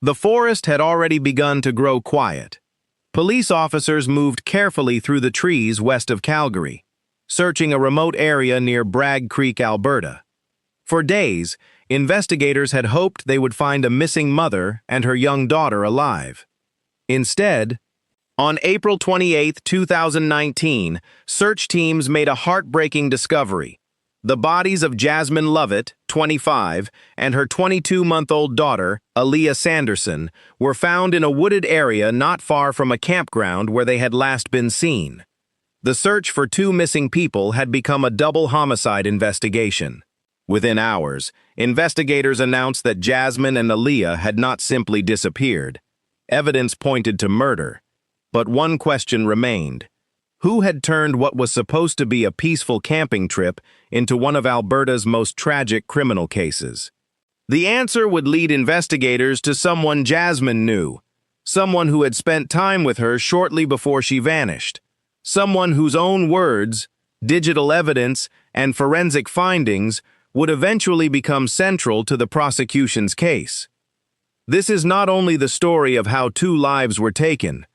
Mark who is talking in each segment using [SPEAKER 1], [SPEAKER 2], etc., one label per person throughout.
[SPEAKER 1] The forest had already begun to grow quiet. Police officers moved carefully through the trees west of Calgary, searching a remote area near Bragg Creek, Alberta. For days, investigators had hoped they would find a missing mother and her young daughter alive. Instead, on April 28, 2019, search teams made a heartbreaking discovery. The bodies of Jasmine Lovett, 25, and her 22-month-old daughter, Aliyah Sanderson, were found in a wooded area not far from a campground where they had last been seen. The search for two missing people had become a double homicide investigation. Within hours, investigators announced that Jasmine and Aliyah had not simply disappeared. Evidence pointed to murder. But one question remained. Who had turned what was supposed to be a peaceful camping trip into one of Alberta's most tragic criminal cases? The answer would lead investigators to someone Jasmine knew, someone who had spent time with her shortly before she vanished, someone whose own words, digital evidence, and forensic findings would eventually become central to the prosecution's case. This is not only the story of how two lives were taken,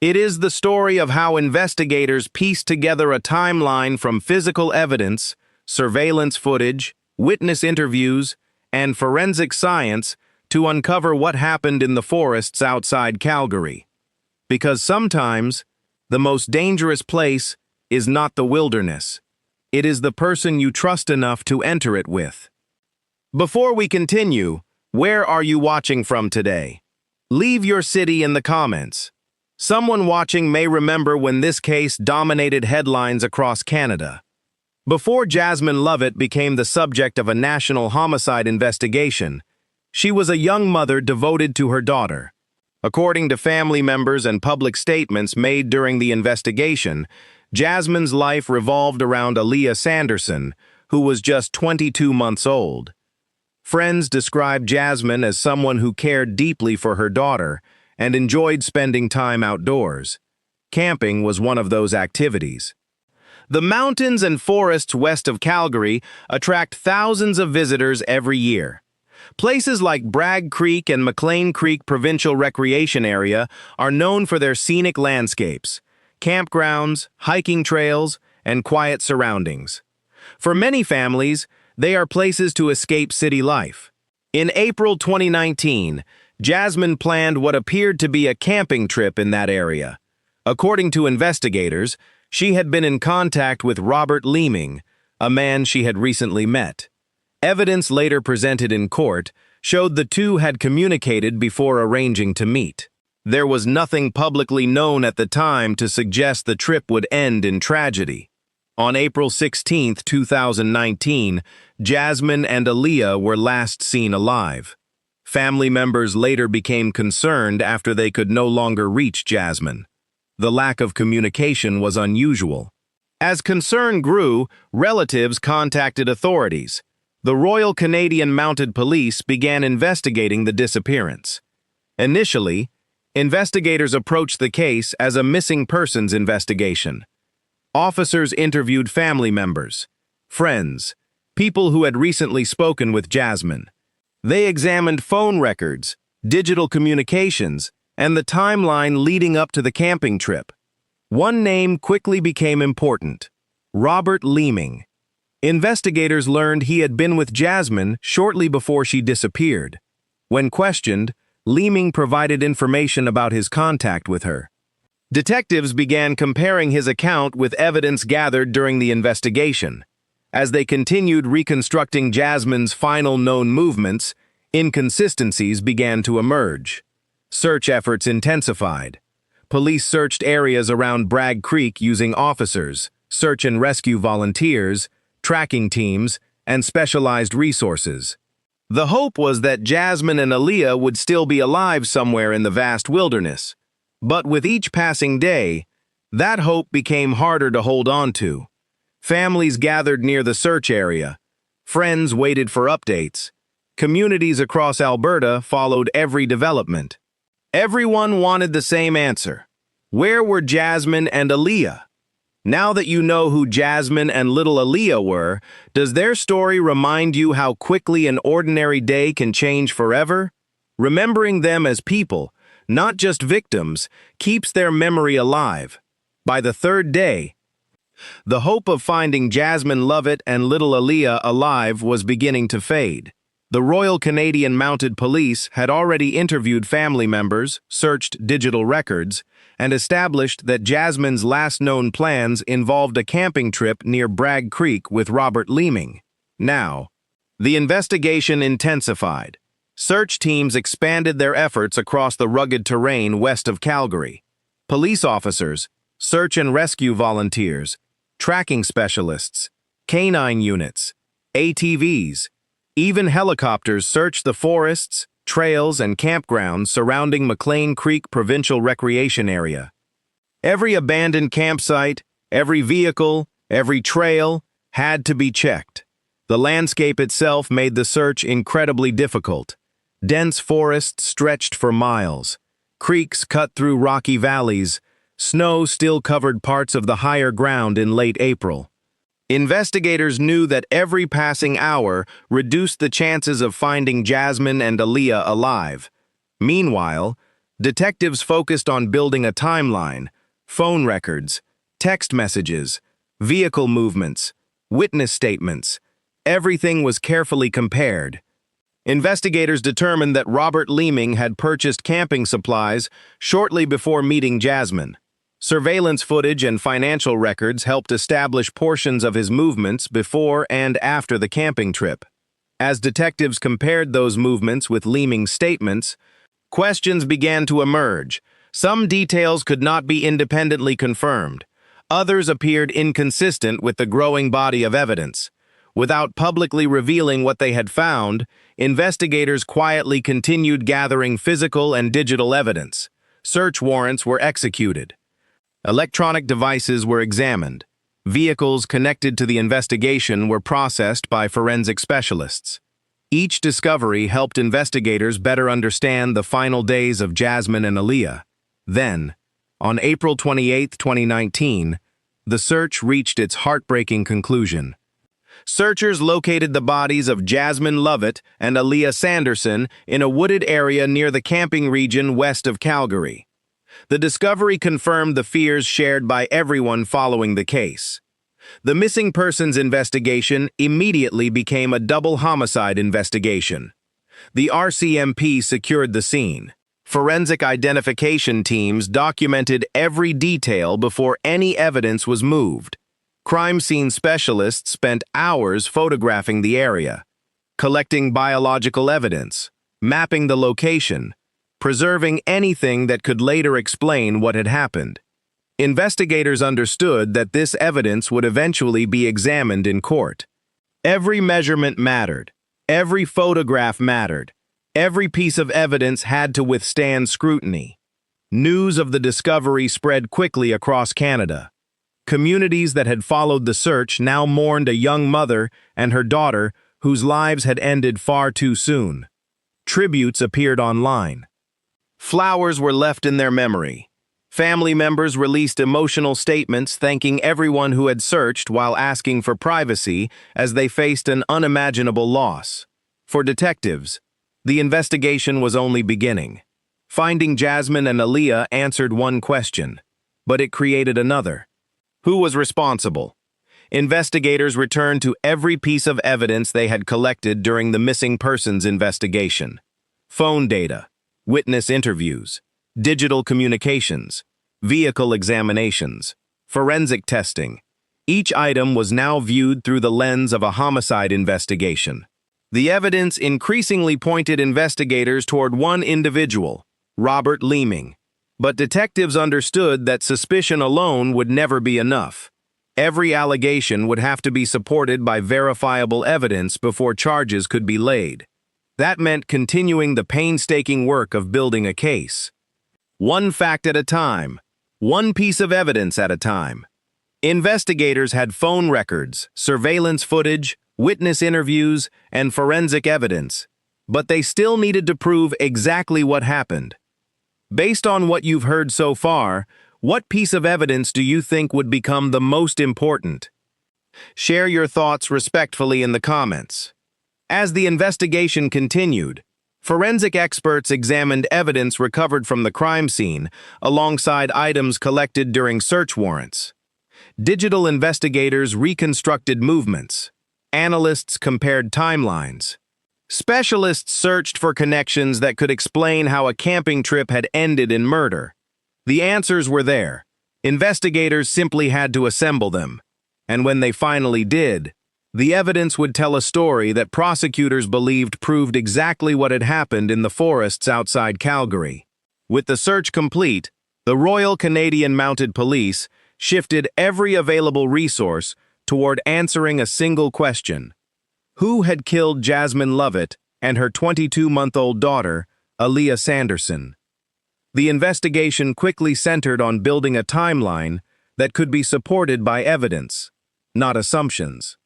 [SPEAKER 1] it is the story of how investigators pieced together a timeline from physical evidence, surveillance footage, witness interviews, and forensic science to uncover what happened in the forests outside Calgary. Because sometimes, the most dangerous place is not the wilderness. It is the person you trust enough to enter it with. Before we continue, where are you watching from today? Leave your city in the comments. Someone watching may remember when this case dominated headlines across Canada. Before Jasmine Lovett became the subject of a national homicide investigation, she was a young mother devoted to her daughter. According to family members and public statements made during the investigation, Jasmine's life revolved around Aliyah Sanderson, who was just 22 months old. Friends described Jasmine as someone who cared deeply for her daughter and enjoyed spending time outdoors. Camping was one of those activities. The mountains and forests west of Calgary attract thousands of visitors every year. Places like Bragg Creek and McLean Creek Provincial Recreation Area are known for their scenic landscapes, campgrounds, hiking trails, and quiet surroundings. For many families, they are places to escape city life. In April 2019, Jasmine planned what appeared to be a camping trip in that area. According to investigators, she had been in contact with Robert Leeming, a man she had recently met. Evidence later presented in court showed the two had communicated before arranging to meet. There was nothing publicly known at the time to suggest the trip would end in tragedy. On April 16, 2019, Jasmine and Aliyah were last seen alive. Family members later became concerned after they could no longer reach Jasmine. The lack of communication was unusual. As concern grew, relatives contacted authorities. The Royal Canadian Mounted Police began investigating the disappearance. Initially, investigators approached the case as a missing persons investigation. Officers interviewed family members, friends, people who had recently spoken with Jasmine. They examined phone records, digital communications, and the timeline leading up to the camping trip. One name quickly became important: Robert Leeming. Investigators learned he had been with Jasmine shortly before she disappeared. When questioned, Leeming provided information about his contact with her. Detectives began comparing his account with evidence gathered during the investigation. As they continued reconstructing Jasmine's final known movements, inconsistencies began to emerge. Search efforts intensified. Police searched areas around Bragg Creek using officers, search and rescue volunteers, tracking teams, and specialized resources. The hope was that Jasmine and Aliyah would still be alive somewhere in the vast wilderness. But with each passing day, that hope became harder to hold on to. Families gathered near the search area. Friends waited for updates. Communities across Alberta followed every development. Everyone wanted the same answer. Where were Jasmine and Aliyah? Now that you know who Jasmine and little Aliyah were, does their story remind you how quickly an ordinary day can change forever? Remembering them as people, not just victims, keeps their memory alive. By the third day, the hope of finding Jasmine Lovett and little Aliyah alive was beginning to fade. The Royal Canadian Mounted Police had already interviewed family members, searched digital records, and established that Jasmine's last known plans involved a camping trip near Bragg Creek with Robert Leeming. Now, the investigation intensified. Search teams expanded their efforts across the rugged terrain west of Calgary. Police officers, search and rescue volunteers, tracking specialists, canine units, ATVs, even helicopters searched the forests, trails, and campgrounds surrounding McLean Creek Provincial Recreation Area. Every abandoned campsite, every vehicle, every trail had to be checked. The landscape itself made the search incredibly difficult. Dense forests stretched for miles. Creeks cut through rocky valleys. Snow still covered parts of the higher ground in late April. Investigators knew that every passing hour reduced the chances of finding Jasmine and Aliyah alive. Meanwhile, detectives focused on building a timeline, phone records, text messages, vehicle movements, witness statements. Everything was carefully compared. Investigators determined that Robert Leeming had purchased camping supplies shortly before meeting Jasmine. Surveillance footage and financial records helped establish portions of his movements before and after the camping trip. As detectives compared those movements with Leeming's statements, questions began to emerge. Some details could not be independently confirmed. Others appeared inconsistent with the growing body of evidence. Without publicly revealing what they had found, investigators quietly continued gathering physical and digital evidence. Search warrants were executed. Electronic devices were examined. Vehicles connected to the investigation were processed by forensic specialists. Each discovery helped investigators better understand the final days of Jasmine and Aliyah. Then, on April 28, 2019, the search reached its heartbreaking conclusion. Searchers located the bodies of Jasmine Lovett and Aliyah Sanderson in a wooded area near the camping region west of Calgary. The discovery confirmed the fears shared by everyone following the case. The missing persons investigation immediately became a double homicide investigation. The RCMP secured the scene. Forensic identification teams documented every detail before any evidence was moved. Crime scene specialists spent hours photographing the area, collecting biological evidence, mapping the location, preserving anything that could later explain what had happened. Investigators understood that this evidence would eventually be examined in court. Every measurement mattered. Every photograph mattered. Every piece of evidence had to withstand scrutiny. News of the discovery spread quickly across Canada. Communities that had followed the search now mourned a young mother and her daughter whose lives had ended far too soon. Tributes appeared online. Flowers were left in their memory. Family members released emotional statements thanking everyone who had searched while asking for privacy as they faced an unimaginable loss. For detectives, the investigation was only beginning. Finding Jasmine and Aliyah answered one question, but it created another. Who was responsible? Investigators returned to every piece of evidence they had collected during the missing persons investigation. Phone data, witness interviews, digital communications, vehicle examinations, forensic testing. Each item was now viewed through the lens of a homicide investigation. The evidence increasingly pointed investigators toward one individual, Robert Leeming. But detectives understood that suspicion alone would never be enough. Every allegation would have to be supported by verifiable evidence before charges could be laid. That meant continuing the painstaking work of building a case. One fact at a time, one piece of evidence at a time. Investigators had phone records, surveillance footage, witness interviews, and forensic evidence, but they still needed to prove exactly what happened. Based on what you've heard so far, what piece of evidence do you think would become the most important? Share your thoughts respectfully in the comments. As the investigation continued, Forensic experts examined evidence recovered from the crime scene, alongside items collected during search warrants. Digital investigators reconstructed movements. Analysts compared timelines. Specialists searched for connections that could explain how a camping trip had ended in murder. The answers were there. Investigators simply had to assemble them. And when they finally did, the evidence would tell a story that prosecutors believed proved exactly what had happened in the forests outside Calgary. With the search complete, the Royal Canadian Mounted Police shifted every available resource toward answering a single question. Who had killed Jasmine Lovett and her 22-month-old daughter, Aliyah Sanderson? The investigation quickly centered on building a timeline that could be supported by evidence, not assumptions.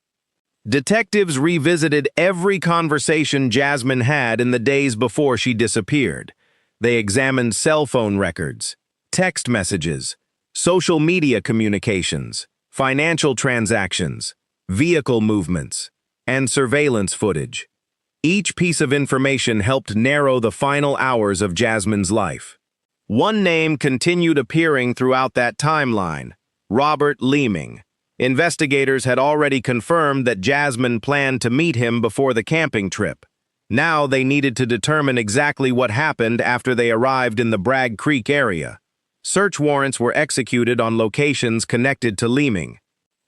[SPEAKER 1] Detectives revisited every conversation Jasmine had in the days before she disappeared. They examined cell phone records, text messages, social media communications, financial transactions, vehicle movements, and surveillance footage. Each piece of information helped narrow the final hours of Jasmine's life. One name continued appearing throughout that timeline: Robert Leeming. Investigators had already confirmed that Jasmine planned to meet him before the camping trip. Now they needed to determine exactly what happened after they arrived in the Bragg Creek area. Search warrants were executed on locations connected to Leeming.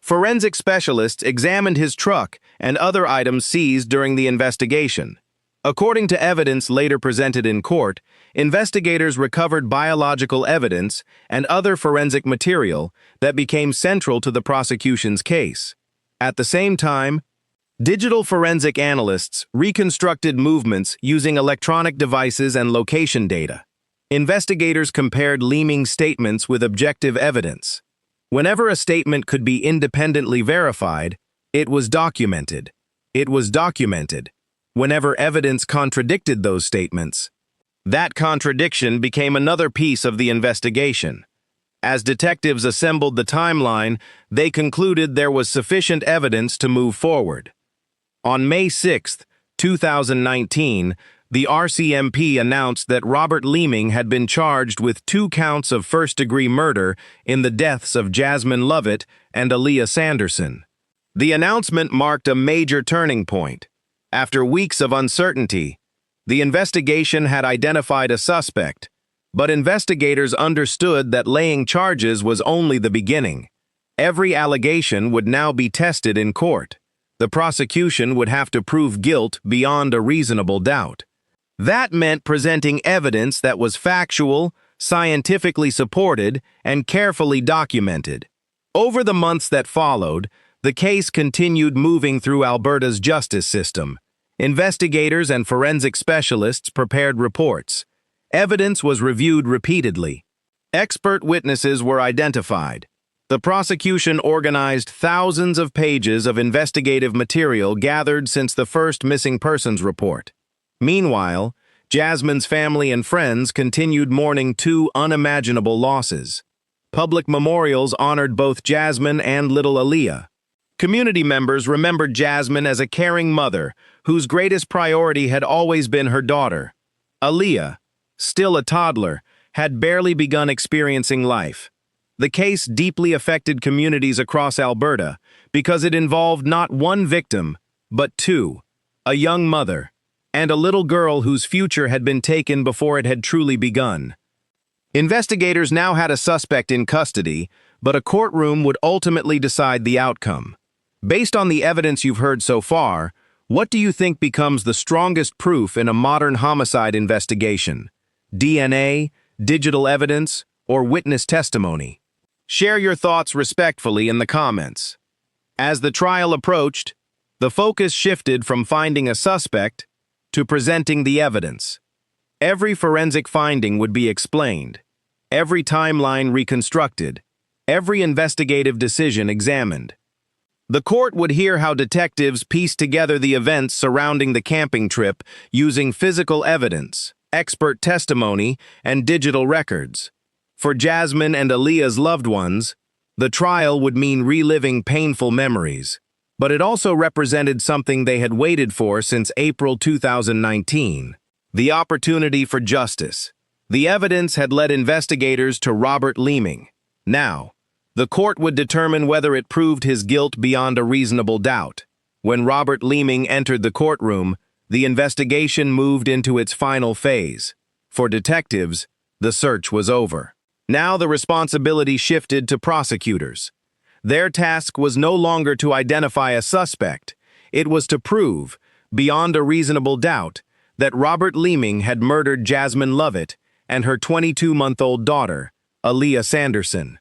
[SPEAKER 1] Forensic specialists examined his truck and other items seized during the investigation. According to evidence later presented in court, investigators recovered biological evidence and other forensic material that became central to the prosecution's case. At the same time, digital forensic analysts reconstructed movements using electronic devices and location data. Investigators compared Leeming's statements with objective evidence. Whenever a statement could be independently verified, it was documented. Whenever evidence contradicted those statements, that contradiction became another piece of the investigation. As detectives assembled the timeline, they concluded there was sufficient evidence to move forward. On May 6, 2019, the RCMP announced that Robert Leeming had been charged with 2 counts of first-degree murder in the deaths of Jasmine Lovett and Aliyah Sanderson. The announcement marked a major turning point. After weeks of uncertainty, the investigation had identified a suspect, but investigators understood that laying charges was only the beginning. Every allegation would now be tested in court. The prosecution would have to prove guilt beyond a reasonable doubt. That meant presenting evidence that was factual, scientifically supported, and carefully documented. Over the months that followed, the case continued moving through Alberta's justice system. Investigators and forensic specialists prepared reports. Evidence was reviewed repeatedly. Expert witnesses were identified. The prosecution organized thousands of pages of investigative material gathered since the first missing persons report. Meanwhile, Jasmine's family and friends continued mourning 2 unimaginable losses. Public memorials honored both Jasmine and little Aliyah. Community members remembered Jasmine as a caring mother whose greatest priority had always been her daughter. Aliyah, still a toddler, had barely begun experiencing life. The case deeply affected communities across Alberta because it involved not one victim, but 2, a young mother and a little girl whose future had been taken before it had truly begun. Investigators now had a suspect in custody, but a courtroom would ultimately decide the outcome. Based on the evidence you've heard so far, what do you think becomes the strongest proof in a modern homicide investigation? DNA, digital evidence, or witness testimony? Share your thoughts respectfully in the comments. As the trial approached, the focus shifted from finding a suspect to presenting the evidence. Every forensic finding would be explained, every timeline reconstructed, every investigative decision examined. The court would hear how detectives pieced together the events surrounding the camping trip using physical evidence, expert testimony, and digital records. For Jasmine and Aliyah's loved ones, the trial would mean reliving painful memories, but it also represented something they had waited for since April 2019. The opportunity for justice. The evidence had led investigators to Robert Leeming. Now, the court would determine whether it proved his guilt beyond a reasonable doubt. When Robert Leeming entered the courtroom, the investigation moved into its final phase. For detectives, the search was over. Now the responsibility shifted to prosecutors. Their task was no longer to identify a suspect. It was to prove, beyond a reasonable doubt, that Robert Leeming had murdered Jasmine Lovett and her 22-month-old daughter, Aliyah Sanderson.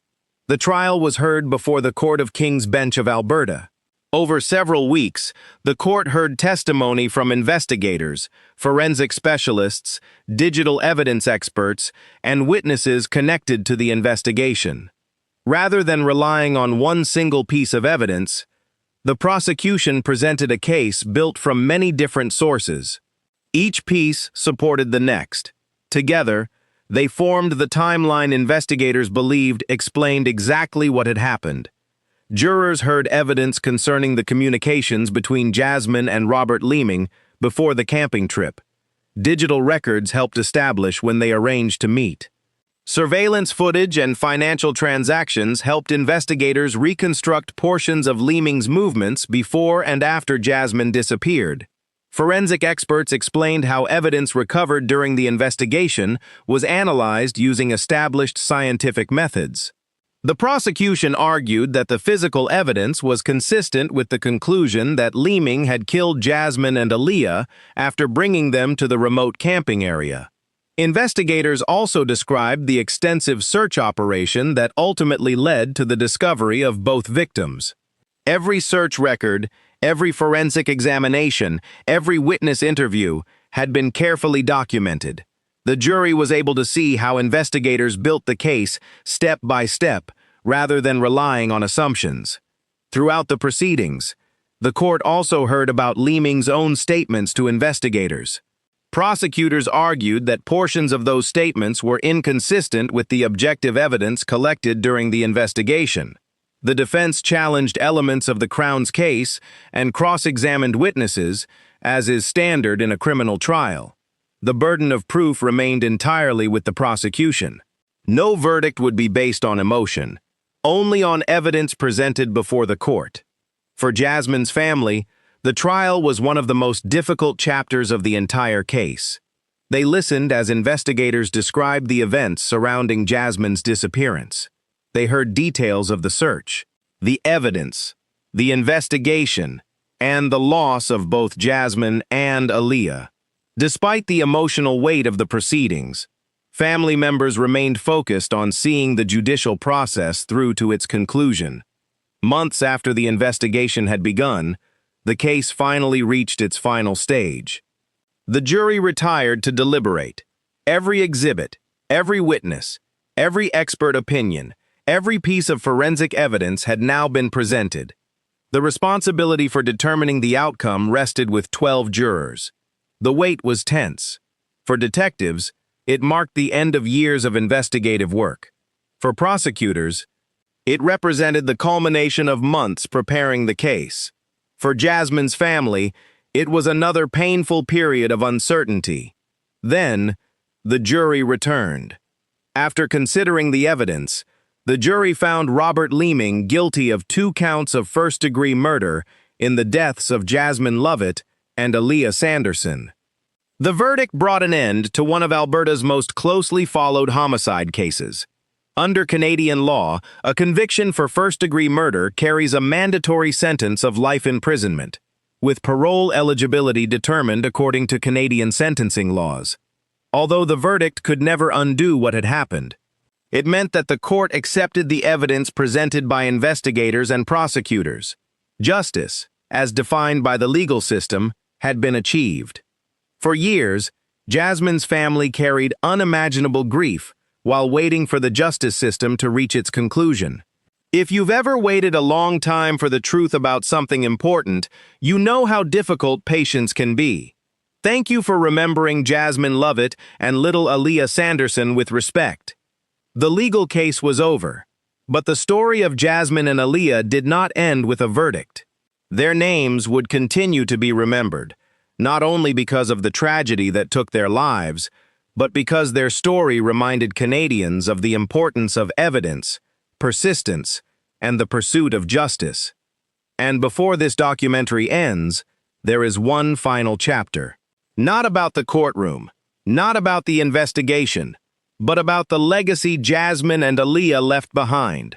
[SPEAKER 1] The trial was heard before the Court of King's Bench of Alberta. Over several weeks, the court heard testimony from investigators, forensic specialists, digital evidence experts, and witnesses connected to the investigation. Rather than relying on one single piece of evidence, the prosecution presented a case built from many different sources. Each piece supported the next. Together, they formed the timeline investigators believed explained exactly what had happened. Jurors heard evidence concerning the communications between Jasmine and Robert Leeming before the camping trip. Digital records helped establish when they arranged to meet. Surveillance footage and financial transactions helped investigators reconstruct portions of Leeming's movements before and after Jasmine disappeared. Forensic experts explained how evidence recovered during the investigation was analyzed using established scientific methods. The prosecution argued that the physical evidence was consistent with the conclusion that Leeming had killed Jasmine and Aliyah after bringing them to the remote camping area. Investigators also described the extensive search operation that ultimately led to the discovery of both victims. Every search record, every forensic examination, every witness interview had been carefully documented. The jury was able to see how investigators built the case step by step, rather than relying on assumptions. Throughout the proceedings, the court also heard about Leeming's own statements to investigators. Prosecutors argued that portions of those statements were inconsistent with the objective evidence collected during the investigation. The defense challenged elements of the Crown's case and cross-examined witnesses, as is standard in a criminal trial. The burden of proof remained entirely with the prosecution. No verdict would be based on emotion, only on evidence presented before the court. For Jasmine's family, the trial was one of the most difficult chapters of the entire case. They listened as investigators described the events surrounding Jasmine's disappearance. They heard details of the search, the evidence, the investigation, and the loss of both Jasmine and Aliyah. Despite the emotional weight of the proceedings, family members remained focused on seeing the judicial process through to its conclusion. Months after the investigation had begun, the case finally reached its final stage. The jury retired to deliberate. Every exhibit, every witness, every expert opinion, every piece of forensic evidence had now been presented. The responsibility for determining the outcome rested with 12 jurors. The wait was tense. For detectives, it marked the end of years of investigative work. For prosecutors, it represented the culmination of months preparing the case. For Jasmine's family, it was another painful period of uncertainty. Then, the jury returned. After considering the evidence, the jury found Robert Leeming guilty of 2 counts of first-degree murder in the deaths of Jasmine Lovett and Aliyah Sanderson. The verdict brought an end to one of Alberta's most closely followed homicide cases. Under Canadian law, a conviction for first-degree murder carries a mandatory sentence of life imprisonment, with parole eligibility determined according to Canadian sentencing laws. Although the verdict could never undo what had happened, it meant that the court accepted the evidence presented by investigators and prosecutors. Justice, as defined by the legal system, had been achieved. For years, Jasmine's family carried unimaginable grief while waiting for the justice system to reach its conclusion. If you've ever waited a long time for the truth about something important, you know how difficult patience can be. Thank you for remembering Jasmine Lovett and little Aliyah Sanderson with respect. The legal case was over, but the story of Jasmine and Aliyah did not end with a verdict. Their names would continue to be remembered, not only because of the tragedy that took their lives, but because their story reminded Canadians of the importance of evidence, persistence, and the pursuit of justice. And before this documentary ends, there is one final chapter. Not about the courtroom, not about the investigation, but about the legacy Jasmine and Aliyah left behind.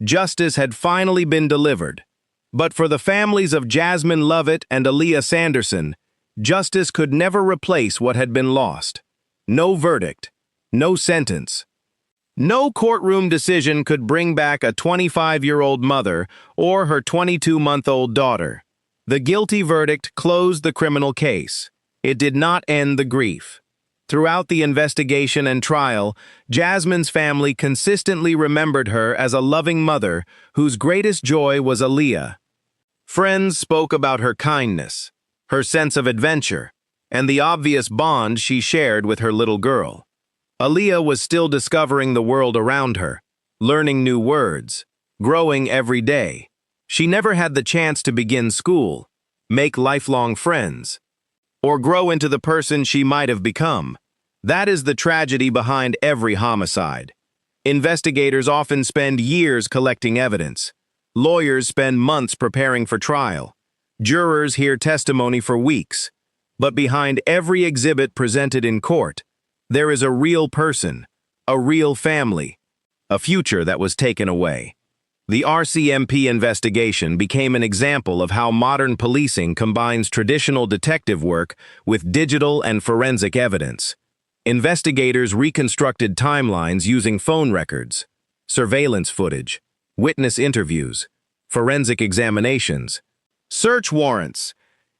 [SPEAKER 1] Justice had finally been delivered. But for the families of Jasmine Lovett and Aliyah Sanderson, justice could never replace what had been lost. No verdict, no sentence. No courtroom decision could bring back a 25-year-old mother or her 22-month-old daughter. The guilty verdict closed the criminal case. It did not end the grief. Throughout the investigation and trial, Jasmine's family consistently remembered her as a loving mother whose greatest joy was Aliyah. Friends spoke about her kindness, her sense of adventure, and the obvious bond she shared with her little girl. Aliyah was still discovering the world around her, learning new words, growing every day. She never had the chance to begin school, make lifelong friends, or grow into the person she might have become. That is the tragedy behind every homicide. Investigators often spend years collecting evidence. Lawyers spend months preparing for trial. Jurors hear testimony for weeks. But behind every exhibit presented in court, there is a real person, a real family, a future that was taken away. The RCMP investigation became an example of how modern policing combines traditional detective work with digital and forensic evidence. Investigators reconstructed timelines using phone records, surveillance footage, witness interviews, forensic examinations, search warrants.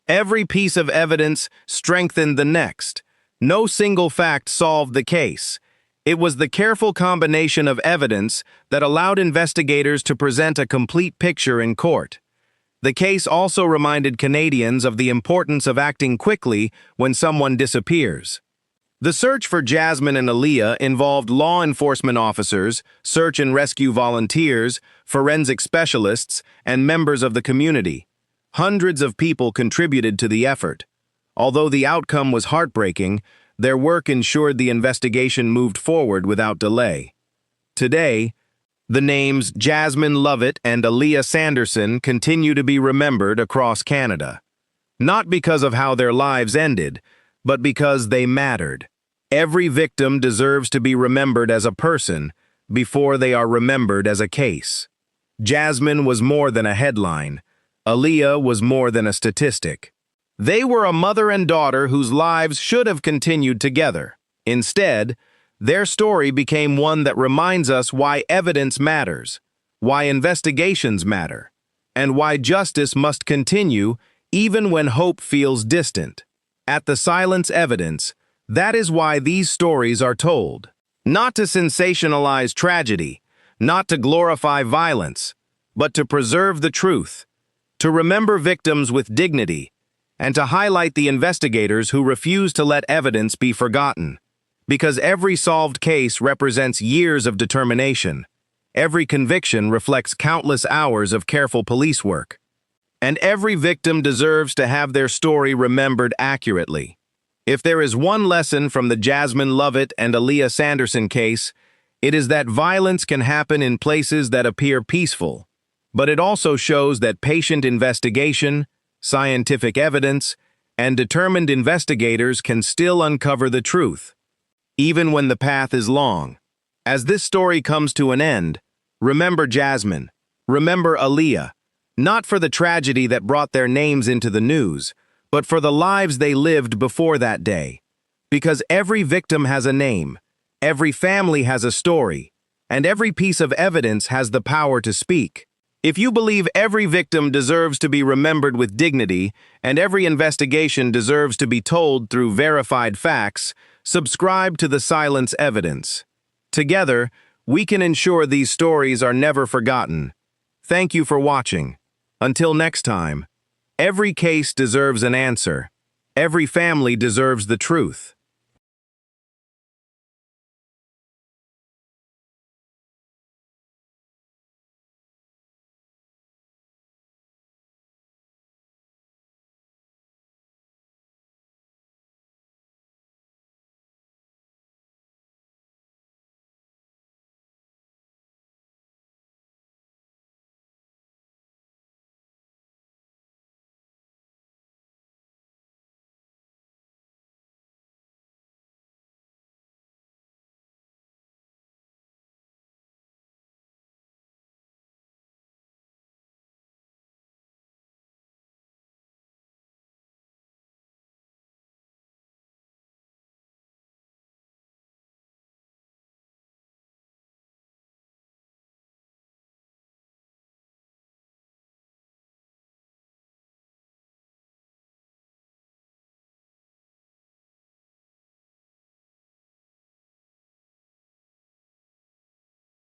[SPEAKER 1] Every piece of evidence strengthened the next. No single fact solved the case. It was the careful combination of evidence that allowed investigators to present a complete picture in court. The case also reminded Canadians of the importance of acting quickly when someone disappears. The search for Jasmine and Aliyah involved law enforcement officers, search and rescue volunteers, forensic specialists, and members of the community. Hundreds of people contributed to the effort. Although the outcome was heartbreaking, their work ensured the investigation moved forward without delay. Today, the names Jasmine Lovett and Aliyah Sanderson continue to be remembered across Canada. Not because of how their lives ended, but because they mattered. Every victim deserves to be remembered as a person before they are remembered as a case. Jasmine was more than a headline. Aliyah was more than a statistic. They were a mother and daughter whose lives should have continued together. Instead, their story became one that reminds us why evidence matters, why investigations matter, and why justice must continue even when hope feels distant. At the Silence Evidence, that is why these stories are told. Not to sensationalize tragedy, not to glorify violence, but to preserve the truth, to remember victims with dignity, and to highlight the investigators who refuse to let evidence be forgotten. Because every solved case represents years of determination. Every conviction reflects countless hours of careful police work. And every victim deserves to have their story remembered accurately. If there is one lesson from the Jasmine Lovett and Aliyah Sanderson case, it is that violence can happen in places that appear peaceful. But it also shows that patient investigation, scientific evidence, and determined investigators can still uncover the truth, even when the path is long. As this story comes to an end, remember Jasmine, remember Aliyah, not for the tragedy that brought their names into the news, but for the lives they lived before that day. Because every victim has a name, every family has a story, and every piece of evidence has the power to speak. If you believe every victim deserves to be remembered with dignity and every investigation deserves to be told through verified facts, subscribe to the Silence Evidence. Together, we can ensure these stories are never forgotten. Thank you for watching. Until next time, every case deserves an answer. Every family deserves the truth.